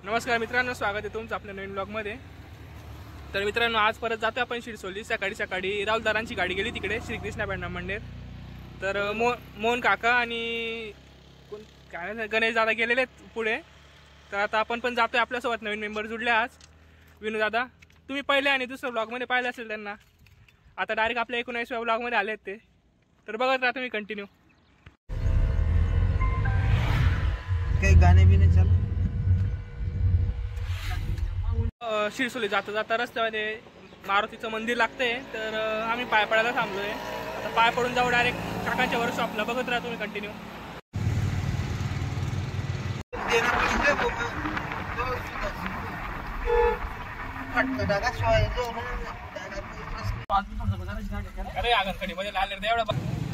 नमस्कार मित्रांनो, स्वागत आहे तुमचं आपल्या नवीन ब्लॉगमध्ये। तर मित्रांनो, आज परत जातो आपण शिरसोली। सकाळी राहुलदारांची गाडी गेली तिकडे श्रीकृष्णा बँडा मंदिर। तर मोहन काका आणि काय गणेश दादा गेलेले पुढे। तर आता आपण पण जातोय, आपल्यासोबत नवीन मेंबर जुडले आज। विनू दादा, तुम्ही पहिले आणि दुसऱ्या ब्लॉगमध्ये पाहिलं असेल त्यांना, आता डायरेक्ट आपल्या 19व्या ब्लॉगमध्ये आलेत ते। तर बघत राहा तुम्ही कंटिन्यू। काही गाणे बिने चालू। शिरसोली जाता जाता रस्त्यामध्ये मारुतीचं मंदिर लागतंय, तर आम्ही पाय पडायला थांबलोय। आता पाय पडून जाऊ डायरेक्ट काकांच्या वर्कशॉपला। बघत राहा तुम्ही कंटिन्यू।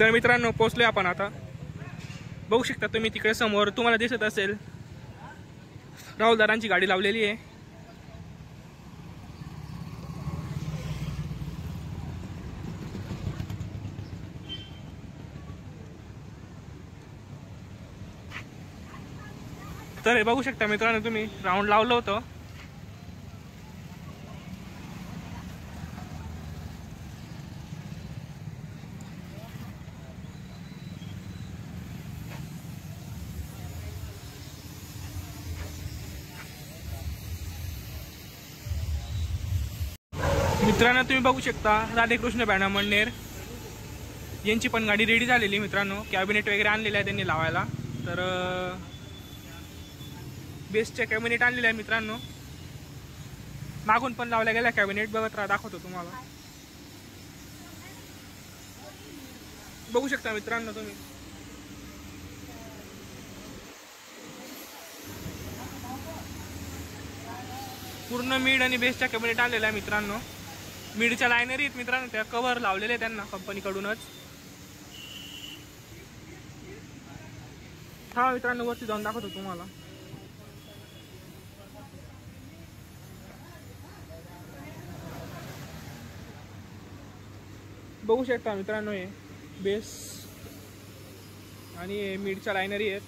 तर मित्रांनो, पोहोचलोय आपण आता। बघू शकता तुम्ही तिकडे समोर, तुम्हाला दिसत असेल राहुलदारांची गाडी लावलेली आहे। तर हे बघू शकता मित्रांनो, तुम्ही राऊंड लावलं होतं। मित्रांनो, तुम्ही बघू शकता राधेकृष्ण बँडा मंदिर यांची पण गाडी रेडी झालेली मित्रांनो। कॅबिनेट वगैरे आणलेले आहे त्यांनी लावायला। तर बेस्टचे कॅबिनेट आणलेले आहे मित्रांनो। मागून पण लावल्या गेल्या कॅबिनेट, बघत राहा, दाखवतो तुम्हाला। बघू शकता मित्रांनो तुम्ही। पूर्ण मीड आणि बेस्टच्या कॅबिनेट आणलेला आहे मित्रांनो। मीडच्या लायनरी आहेत मित्रांनो, त्या कव्हर लावलेले त्यांना कंपनीकडूनच। हा मित्रांनो, वरती जाऊन दाखवतो तुम्हाला। बघू शकता मित्रांनो, हे बेस आणि मीडच्या लायनरी आहेत।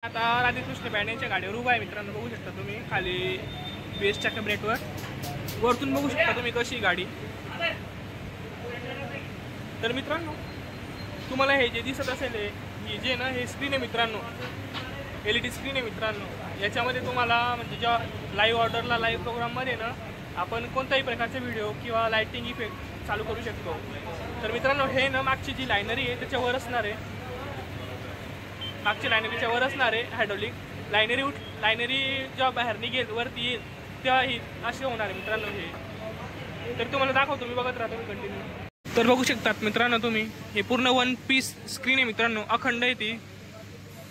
आता राधेकृष्ण बँडेच्या गाडीवर उभा आहे मित्रांनो। बघू शकता तुम्ही खाली बेसच्या कॅबिनेटवर, वरतून बघू शकता तुम्ही कशी गाडी। तर मित्रांनो, तुम्हाला हे जे दिसत असेल हे जे ना, हे स्क्रीन आहे मित्रांनो, LED स्क्रीन आहे मित्रांनो। याच्यामध्ये तुम्हाला म्हणजे जेव्हा लाईव्ह ऑर्डरला लाईव्ह प्रोग्राममध्ये ना आपण कोणत्याही प्रकारचे व्हिडिओ किंवा लाईटिंग इफेक्ट चालू करू शकतो। तर मित्रांनो, हे ना मागची जी लायनरी आहे त्याच्यावर असणार आहे, मागच्या लायनरीच्या वर असणार आहे हायड्रोलिक लायनरी जेव्हा बाहेर निघेल वरती येईल तेव्हा ही असे होणार आहे मित्रांनो हे। तर तुम्हाला दाखवतो मी, बघत राहतो मी कंटिन्यू। तर बघू शकतात मित्रांनो तुम्ही, हे पूर्ण वन पीस स्क्रीन आहे मित्रांनो, अखंड आहे, ती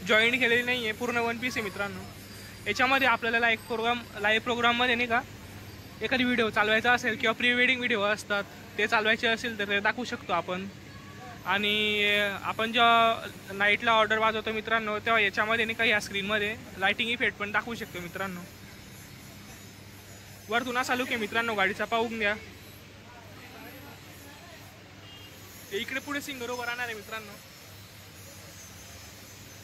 जॉईंट केलेली नाही आहे, पूर्ण वन पीस आहे मित्रांनो। याच्यामध्ये आपल्याला लाईव्ह प्रोग्राममध्ये नाही का एखादी व्हिडिओ चालवायचा असेल किंवा प्री वेडिंग व्हिडिओ असतात ते चालवायचे असेल तर ते दाखवू शकतो आपण। आणि आपण जेव्हा नाईटला ऑर्डर वाजवतो मित्रांनो, तेव्हा याच्यामध्ये नाही का या स्क्रीनमध्ये लाईटिंग इफेक्ट पण दाखवू शकतो मित्रांनो। वरतून असा लुक आहे मित्रांनो गाडीचा, पाहून घ्या। इकडे पुढे सिंगर उभं राहणार आहे मित्रांनो।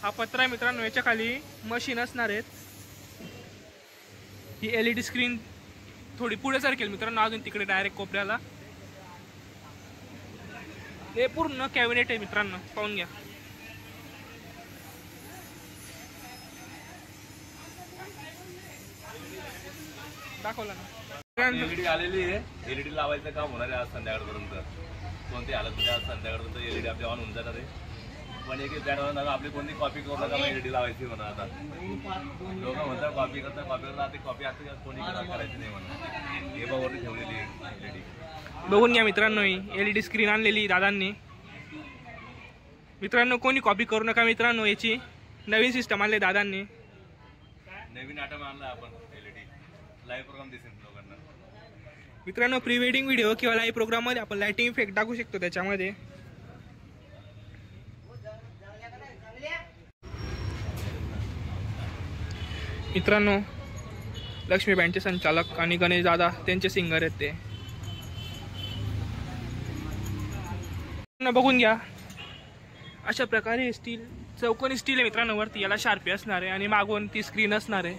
हा पत्रा आहे मित्रांनो, याच्या खाली मशीन असणार आहेत। ही LED स्क्रीन थोडी पुढे सरकेल मित्रांनो, अजून तिकडे डायरेक्ट कोपऱ्याला। हे पूर्ण कॅबिनेट आहे मित्रांनो, पाहून घ्या। दाखवला ना, LED आलेली आहे। LED लावायचं काम होणार आहे आज संध्याकाळपर्यंत। कोणती हालत म्हणजे आज संध्याकाळपर्यंत LED आपली ऑन होऊन जाणार आहे। पण एक बॅनर आपली कोणती कॉपी करू नका, LED लावायची म्हणा। आता लोक म्हणतात कॉपी करतात, ते कॉपी आता कोणी करायची नाही म्हणा। हे बावरती ठेवलेली आहे LED। बघून घ्या मित्रांनो, ही LED स्क्रीन आणलेली दादांनी मित्रांनो। कोणी कॉपी करू नका मित्रांनो, याची नवीन सिस्टम आणली दादांनी, नवीन आयटम आणला आपण। LED लाईव्ह प्रोग्राम दिसेल लोकांना मित्रांनो। प्री वेडिंग व्हिडिओ किंवा लाईव्ह प्रोग्राममध्ये आपण लाईटिंग इफेक्ट टाकू शकतो त्याच्यामध्ये। मित्रांनो, लक्ष्मी बँडचे संचालक आणि गणेश दादा त्यांचे सिंगर आहेत ते. बघून घ्या, अशा प्रकारे स्टील, चौकोनी स्टील आहे मित्रांनो. वरती याला शार्पी असणार आहे आणि मागून ती स्क्रीन असणार आहे.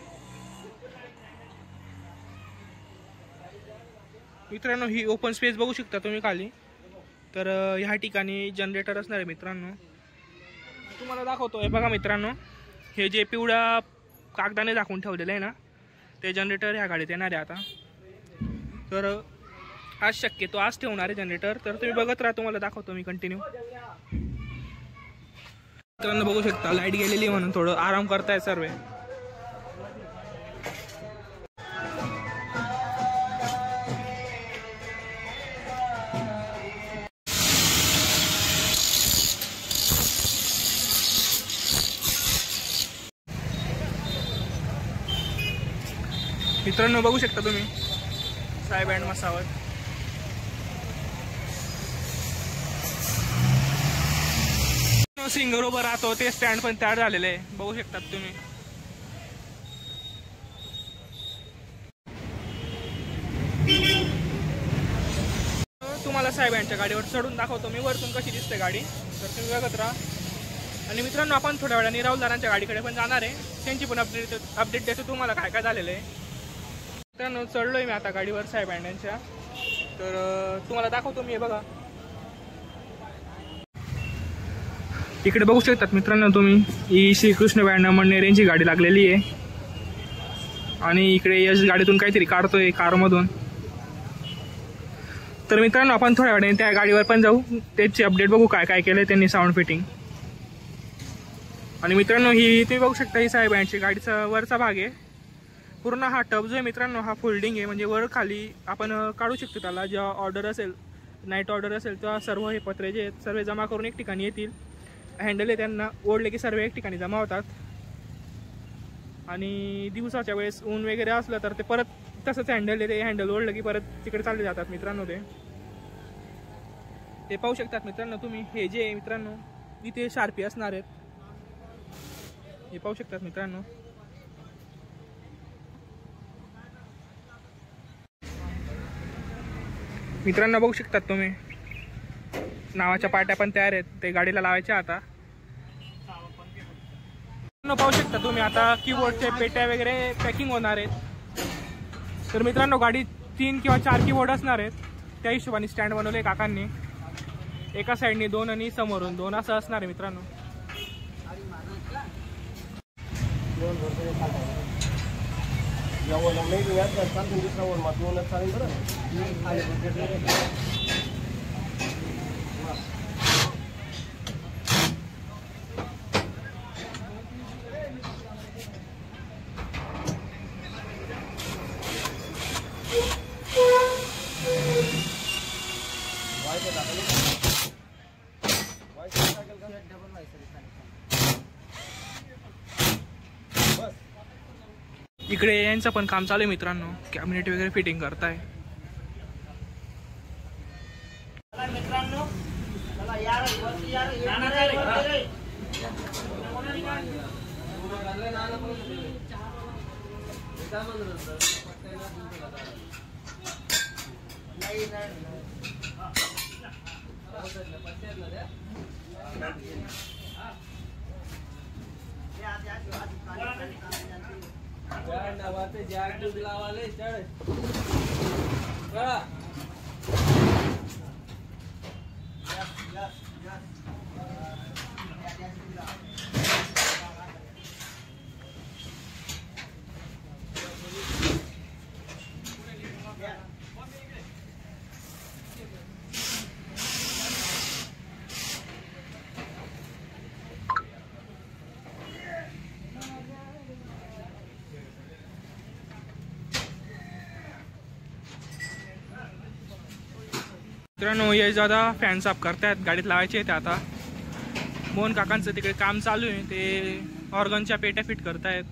मित्रांनो, ही ओपन स्पेस बघू शकता तुम्ही खाली. तर ह्या ठिकाणी जनरेटर असणार आहे मित्रांनो. तुम्हाला दाखवतो. हे बघा मित्रांनो, हे जे पिवळ्या कागदाने झाकून ठेवलेलं आहे ना, ते जनरेटर ह्या गाडीत येणार आहे आता. तर आज शक्यतो आज ठेवणार आहे जनरेटर. तर तुम्ही बघत राहा, तुम्हाला दाखवतो मी कंटिन्यू. मित्रांनो बघू शकता, लाईट गेलेली म्हणून थोडं आराम करताय सर्व. मित्रांनो बघू शकता तुम्ही, साई बँड मसावत. सिंगर उभं राहतो ते स्टँड पण तयार झालेलं आहे, बघू शकतात तुम्ही. तुम्हाला साई बँडच्या गाडीवर चढून दाखवतो मी वरतून कशी दिसते गाडी. तर तुम्ही बघत राहा. आणि मित्रांनो, आपण थोड्या वेळाने राहुलदारांच्या गाडीकडे पण जाणार आहे. त्यांची पण अपडेट देतो तुम्हाला काय काय झालेलं आहे. मित्रांनो, चढलोय मी आता गाडीवर साई बँडांच्या. तर तुम्हाला दाखवतो मी. हे बघा, इकडे बघू शकतात मित्रांनो तुम्ही, ही श्रीकृष्ण बँड मणनेर यांची गाडी लागलेली आहे. आणि इकडे यश गाडीतून काहीतरी काढतोय कारमधून. तर मित्रांनो, आपण थोड्या वेळाने त्या गाडीवर पण जाऊ, त्याची अपडेट बघू काय काय केलंय त्यांनी साऊंड फिटिंग. आणि मित्रांनो, ही तुम्ही बघू शकता, ही साई बँडची गाडीचा वरचा भाग आहे. पूर्ण हा टब जो आहे मित्रांनो, हा फोल्डिंग आहे. म्हणजे वर खाली आपण काढू शकतो त्याला. जेव्हा ऑर्डर असेल, नाईट ऑर्डर असेल, तेव्हा सर्व हे पत्रे जे आहेत सर्व जमा करून एक ठिकाणी येतील. हँडल आहे त्यांना ओढले की सर्व एक ठिकाणी जमा होतात. आणि दिवसाच्या वेळेस ऊन वगैरे असलं तर ते परत तसंच हँडल आहे, ते हँडल ओढलं की परत तिकडे चालले जातात मित्रांनो. ते पाहू शकतात मित्रांनो तुम्ही. हे जे आहे मित्रांनो, इथे शार्पी असणार आहेत, हे पाहू शकतात मित्रांनो. मित्रांनो बघू शकतात तुम्ही, नावाच्या पाट्या पण तयार आहेत, ते गाडीला लावायच्या आता. पाहू शकता तुम्ही, आता कीबोर्डचे पेट्या वगैरे पॅकिंग होणार आहेत. तर मित्रांनो, गाडी 3 किंवा 4 कीबोर्ड असणार आहेत. त्या हिशोबाने स्टँड बनवले काकांनी. एका साईडने 2 आणि समोरून 2 असं असणार आहे मित्रांनो. इकडे यांचं पण काम चालू आहे मित्रांनो, कॅबिनेट वगैरे फिटिंग करताय. मित्रांनो यश दादा फॅन साफ करतायत, गाडीत लावायचे आहेत आता. मोहन काकांचं तिकडे काम चालू आहे, ते ऑर्गनच्या पेट्या फिट करतायत.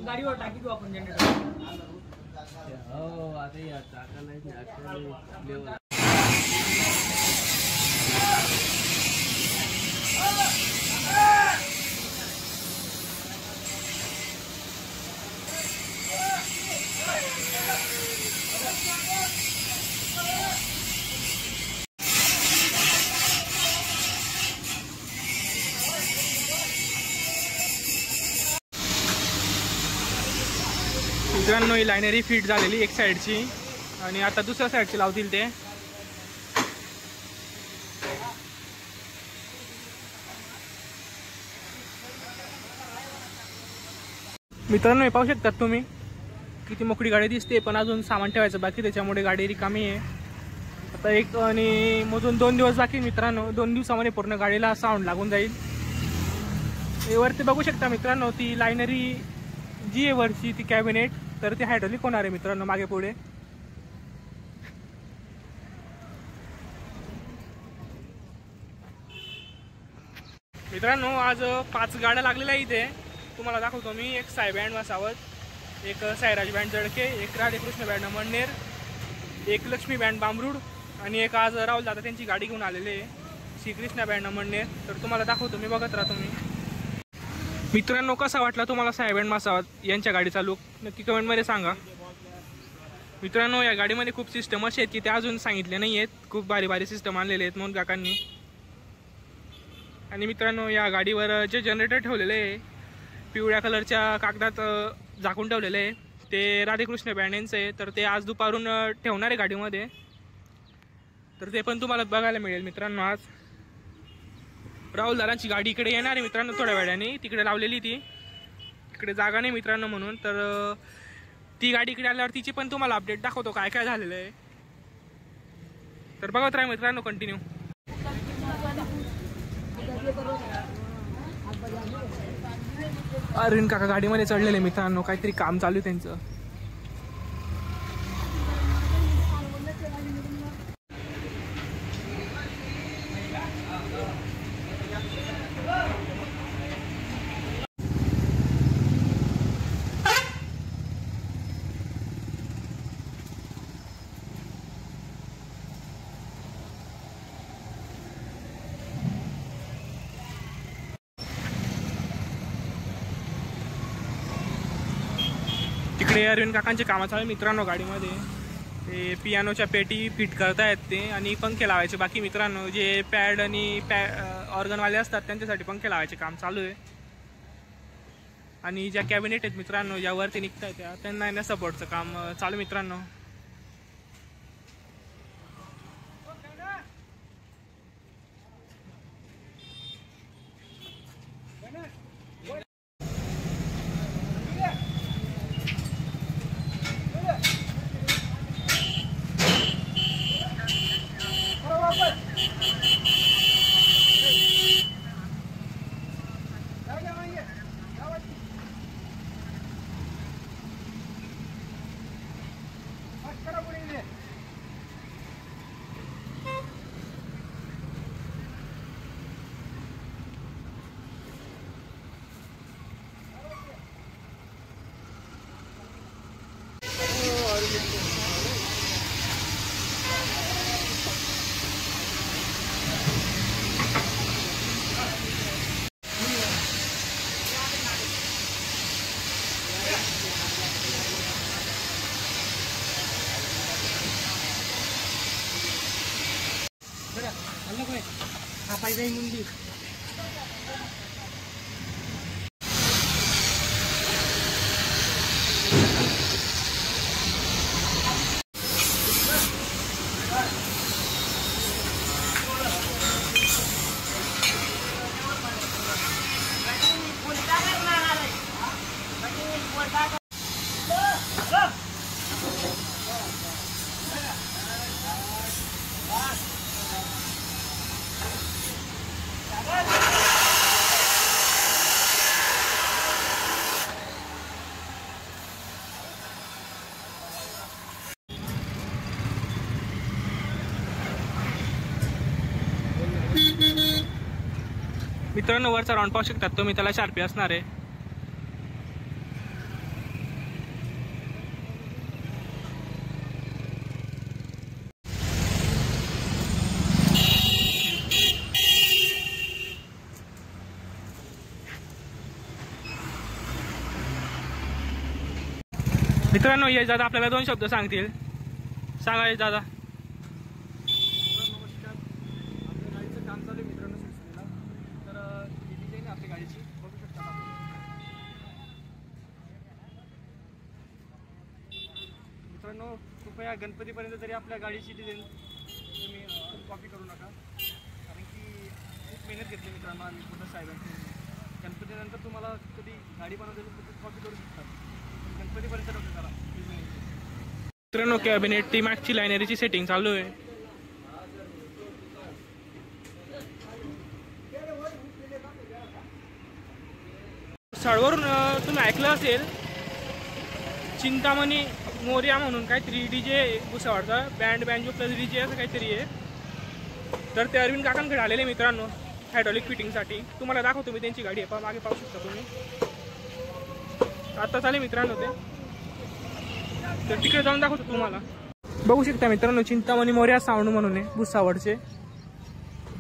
गाडीवर टाकी देऊ आपण जनरेटर. हो आता या टाका नाही. मित्रांनो ही लायनरी फिट झालेली एक साईडची आणि आता दुसऱ्या साईडची लावतील ते. मित्रांनो हे पाहू शकतात तुम्ही किती मोकळी गाडी दिसते, पण अजून सामान ठेवायचं बाकी, त्याच्यामुळे गाडी रिकामी आहे. आता एक आणि मोजून 2 दिवस बाकी मित्रांनो. 2 दिवसामध्ये पूर्ण गाडीला साऊंड लागून जाईल. हे वरती बघू शकता मित्रांनो, ती लायनरी जी आहे वरची ती कॅबिनेट, तर ती हायड्रोलिक होणार आहे मित्रांनो मागे पुढे. मित्रांनो आज 5 गाड्या लागलेल्या इथे तुम्हाला दाखवतो मी. एक साई बँड वसावत, एक साईराज बँड जळके, एक राधेकृष्ण बँड अमळनेर, एक लक्ष्मी बँड बांबरूड आणि एक आज राहुल दादा त्यांची गाडी घेऊन आलेले आहे श्रीकृष्णा बँड अमळनेर. तर तुम्हाला दाखवतो मी, बघत राहा तुम्ही. मित्रांनो कसा वाटला तुम्हाला साई बँड वसावत यांच्या गाडीचा लुक नक्की कमेंटमध्ये सांगा. मित्रांनो या गाडीमध्ये खूप सिस्टम असे आहेत की ते अजून सांगितले नाही आहेत. खूप भारी भारी सिस्टम आणलेले आहेत मोहन काकांनी. आणि मित्रांनो या गाडीवर जे जनरेटर ठेवलेले आहे पिवळ्या कलरच्या कागदात झाकून ठेवलेले आहे ते राधेकृष्ण बँड यांचं आहे. तर ते आज दुपारून ठेवणार आहे गाडीमध्ये, तर ते पण तुम्हाला बघायला मिळेल मित्रांनो. आज राहुल दादांची गाडी इकडे येणार आहे मित्रांनो थोड्या वेळाने. तिकडे लावलेली ती, इकडे जागा नाही मित्रांनो म्हणून. तर ती गाडी इकडे आल्यावर तिची पण तुम्हाला अपडेट दाखवतो काय काय झालेलं आहे. तर बघत राहा मित्रांनो कंटिन्यू. अरविंद काका गाडीमध्ये चढलेले मित्रांनो, काहीतरी काम चालू आहे त्यांचं. तिकडे अरविंद काकांचे कामं चालू मित्रांनो गाडीमध्ये. ते पियानोच्या पेटी फिट करतायत ते आणि पंखे लावायचे बाकी मित्रांनो. जे पॅड आणि ऑर्गनवाले असतात त्यांच्यासाठी पंखे लावायचे काम चालू आहे. आणि ज्या कॅबिनेट आहेत मित्रांनो ज्यावरती निघताय त्यांना येण्या सपोर्टचं काम चालू मित्रांनो. मित्रांनो वरचा राऊंड पाहू शकतात तुम्ही, त्याला शार्पी असणार आहे. मित्रांनो ये दादा आपल्याला 2 शब्द सांगतील. सांगा ये दादा. नमस्कार. आपल्या गाडीचं काम चालू आहे मित्रांनो सुचलेला. तर ही डिझाईन आहे आपल्या गाडीची, बघू शकता आपण. मित्रांनो कृपया गणपतीपर्यंत तरी आपल्या गाडीची डिझाईन तुम्ही कॉपी करू नका, कारण की खूप मेहनत घेतली मित्रांनो आम्ही कुठं साहेबांची. गणपतीनंतर तुम्हाला कधी गाडी बनवलेली कॉपी करू शकता, गणपतीपर्यंत नको करा. मित्रांनो कॅबिनेट टी मॅक्सची लायनरीची सेटिंग चालू आहे. साडवरून तुम्ही ऐकलं असेल चिंतामणी मोर्या म्हणून काहीतरी डीजे भुसावळचा बँड बँजो प्लस डीजे असं काहीतरी आहे. तर ते अरविंद काकांकडे आलेले मित्रांनो हायड्रॉलिक फिटिंगसाठी. तुम्हाला दाखवतो मी त्यांची गाडी आहे, मागे पाहू शकता तुम्ही. आता चालेल मित्रांनो ते, तर तिकडे जाऊन दाखवतो तुम्हाला. बघू शकता मित्रांनो चिंतामणी मोर्या साऊंड म्हणून आहे भुसावळचे,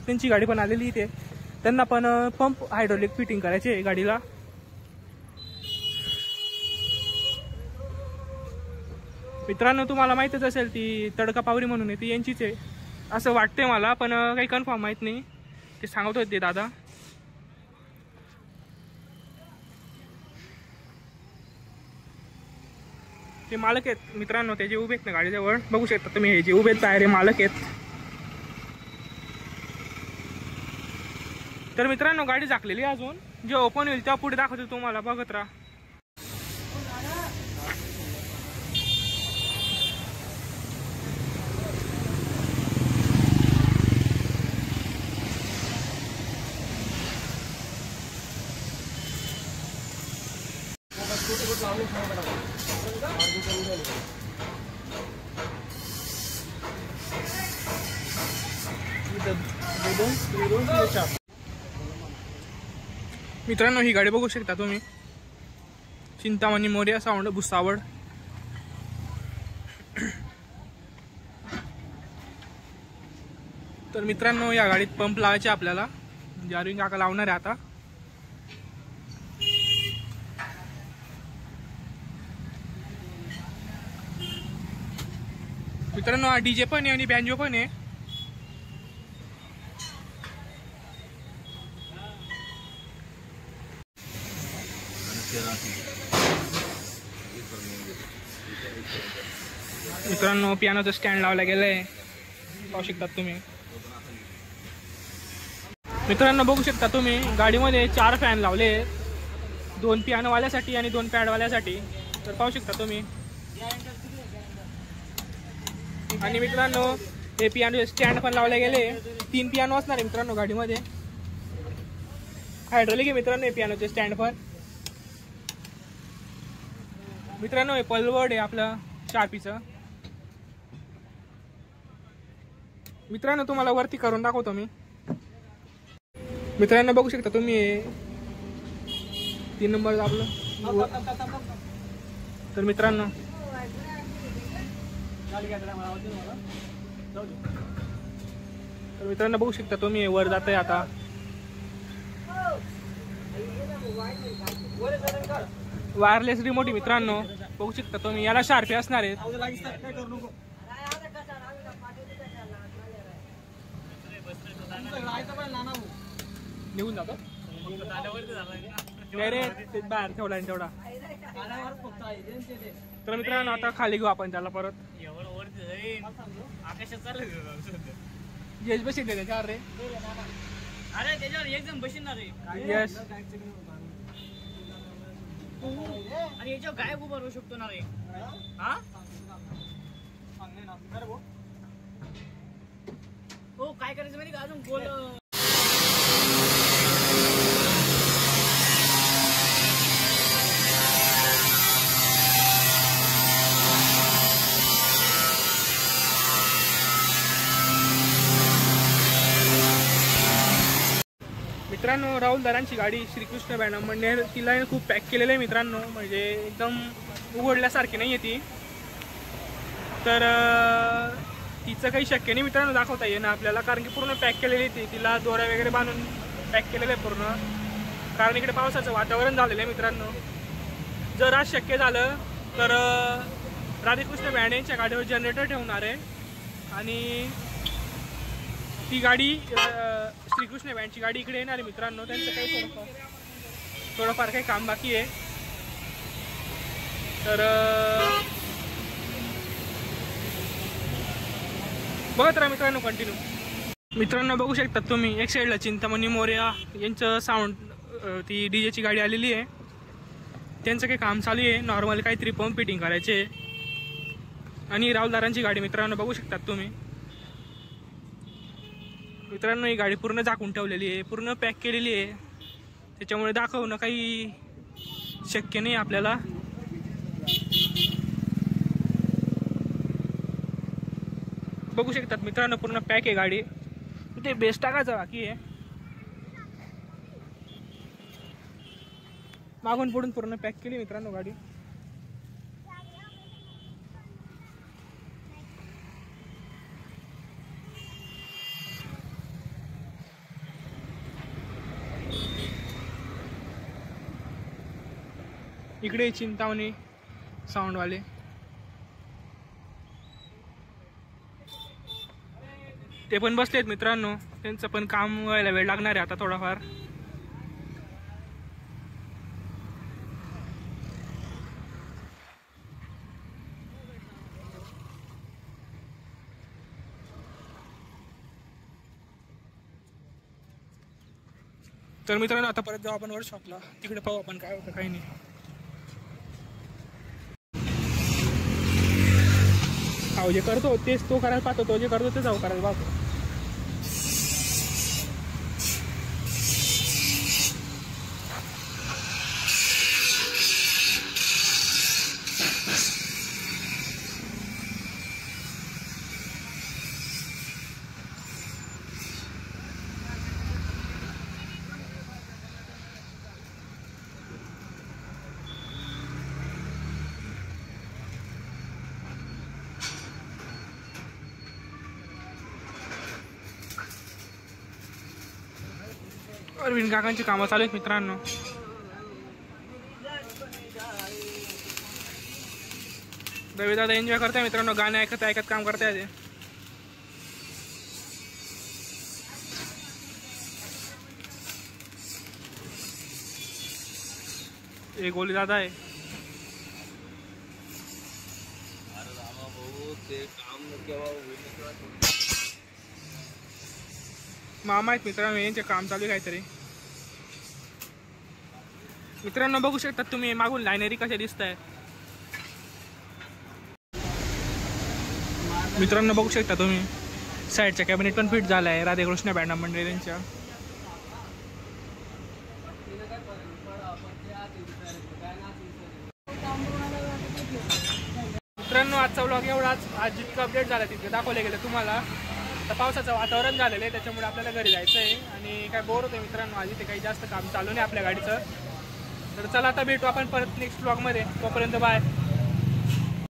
त्यांची गाडी पण आलेली इथे. त्यांना पण पंप हायड्रॉलिक फिटिंग करायचे आहे गाडीला. मित्रांनो तुम्हाला माहीतच असेल ती तडका पावरी म्हणून आहे, ती यांचीच आहे असं वाटते मला, पण काही कन्फर्म माहीत नाही. ते सांगत होते दादा. ते मालक आहेत मित्रांनो, ते जे उभे आहेत ना गाडीजवळ, बघू शकता तुम्ही. हे जे उभे आहेत बाहेर मालक आहेत. तर मित्रांनो गाडी झाकलेली अजून, जे ओपन होईल तेव्हा पुढे दाखवतो तुम्हाला, बघत राहा. मित्रांनो ही गाडी बघू शकता तुम्ही, चिंतामणी मोर्या साऊंड भुसावळ. तर मित्रांनो या गाडीत पंप लावायचे आपल्याला, म्हणजे अरविंद काका लावणार आहे आता. मित्रांनो हा डीजे पण आहे आणि बँजो पण आहे. मित्रांनो पियानोचं स्टँड लावला गेलंय, पाहू शकता तुम्ही. मित्रांनो बघू शकता तुम्ही गाडीमध्ये 4 फॅन लावले, 2 पियानोवाल्यासाठी आणि 2 पॅडवाल्यासाठी. तर पाहू शकता तुम्ही. आणि मित्रांनो हे पियानो स्टँड पण लावले गेले. 3 पियानो असणार आहे मित्रांनो गाडीमध्ये. हायड्रोलिक आहे मित्रांनो हे पियानोचे स्टँड पण. मित्रांनो हे पलवड आहे आपलं शार्पीचं. मित्रांनो तुम्हाला वरती करून दाखवतो मी. मित्रांनो बघू शकता तुम्ही 3 नंबर आपलं. तर मित्रांनो बघू शकता तुम्ही वर जात आहे आता. वायरलेस रिमोट आहे मित्रांनो, बघू शकता तुम्ही. याला शार्पी असणार आहेत. निघून जातो रे बाहेर ठेवला तेवढा. तर मित्रांनो आता खाली घेऊ आपण त्याला परत. येस बसेल त्याच्यावर रे. अरे त्याच्यावर एकदम बसणार आहे. येस आणि याच्यावर गायब उभं राहू शकतो ना रे. हा हो काय करायचं माहिती का अजून गोल. मित्रांनो राहुल दारांची गाडी श्रीकृष्ण बँड मंडेर तिला खूप पॅक केलेलं आहे मित्रांनो, म्हणजे एकदम उघडल्यासारखी नाही आहे ती. तर तिचं काही शक्य नाही मित्रांनो दाखवता येईन आपल्याला, कारण की पूर्ण पॅक केलेली ती. तिला दोऱ्या वगैरे बांधून पॅक केलेलं आहे पूर्ण, कारण इकडे पावसाचं वातावरण झालेलं आहे मित्रांनो. जर आज शक्य झालं तर राधाकृष्ण बँड यांच्या गाडीवर जनरेटर ठेवणार आहे आणि ती गाडी श्रीकृष्ण बँडची गाडी इकडे येणार आहे मित्रांनो. त्यांचं काही थोडंफार काही काम बाकी आहे. तर बघत राहा मित्रांनो कंटिन्यू. मित्रांनो बघू शकतात तुम्ही एक साईडला चिंतामणी मोरया यांचं साऊंड ती डीजेची गाडी आलेली आहे. त्यांचं काही काम चालू आहे, नॉर्मल काहीतरी पंप फिटिंग करायचे. आणि राहुलदारांची गाडी मित्रांनो बघू शकतात तुम्ही. मित्रांनो ही गाडी पूर्ण झाकून ठेवलेली आहे, पूर्ण पॅक केलेली आहे, त्याच्यामुळे दाखवणं काही शक्य नाही आपल्याला. बघू शकतात मित्रांनो पूर्ण पॅक आहे गाडी. ते बेस टाकायचं बाकी आहे, मागून पुढून पूर्ण पॅक केली मित्रांनो गाडी. इकडे चिंतामणी साऊंडवाले. ते पण बसलेत मित्रांनो, त्यांचं पण काम व्हायला वेळ लागणार आहे आता थोडाफार. तर मित्रांनो आता परत जाऊ आपण वर्कशॉपला, तिकडे पाहू आपण काय होतं काही नाही. अहो जे करतो तेच तो करायला पाहतो, तो जे करतो ते जाऊ करायला पाहतो. अरविंद काकांची कामं चालू आहेत मित्रांनो. रवी दादा एन्जॉय करताय मित्रांनो, गाणे ऐकत ऐकत काम करताय ते. एक गोली दादा आहे. मामा आहेत मित्रांनो, यांचे काम चालू आहे काहीतरी. मित्रांनो बघू शकतात तुम्ही मागून लायनरी कशा दिसत आहेत. मित्रांनो बघू शकता तुम्ही साईडच्या कॅबिनेट पण फिट झाला आहे राधाकृष्ण बँड मंडळ यांच्या. मित्रांनो आजचा व्लॉग एवढाच. आज जितकं अपडेट झाला तितकं दाखवलं गेलं तुम्हाला. आता पावसाचं वातावरण झालेलं आहे, त्याच्यामुळे आपल्याला घरी जायचं आहे आणि काय बोर होतं मित्रांनो. आज इथे काही जास्त काम चालू नाही आपल्या गाडीचं. तर चला आता भेटू आपण परत नेक्स्ट व्लॉगमध्ये. तोपर्यंत बाय.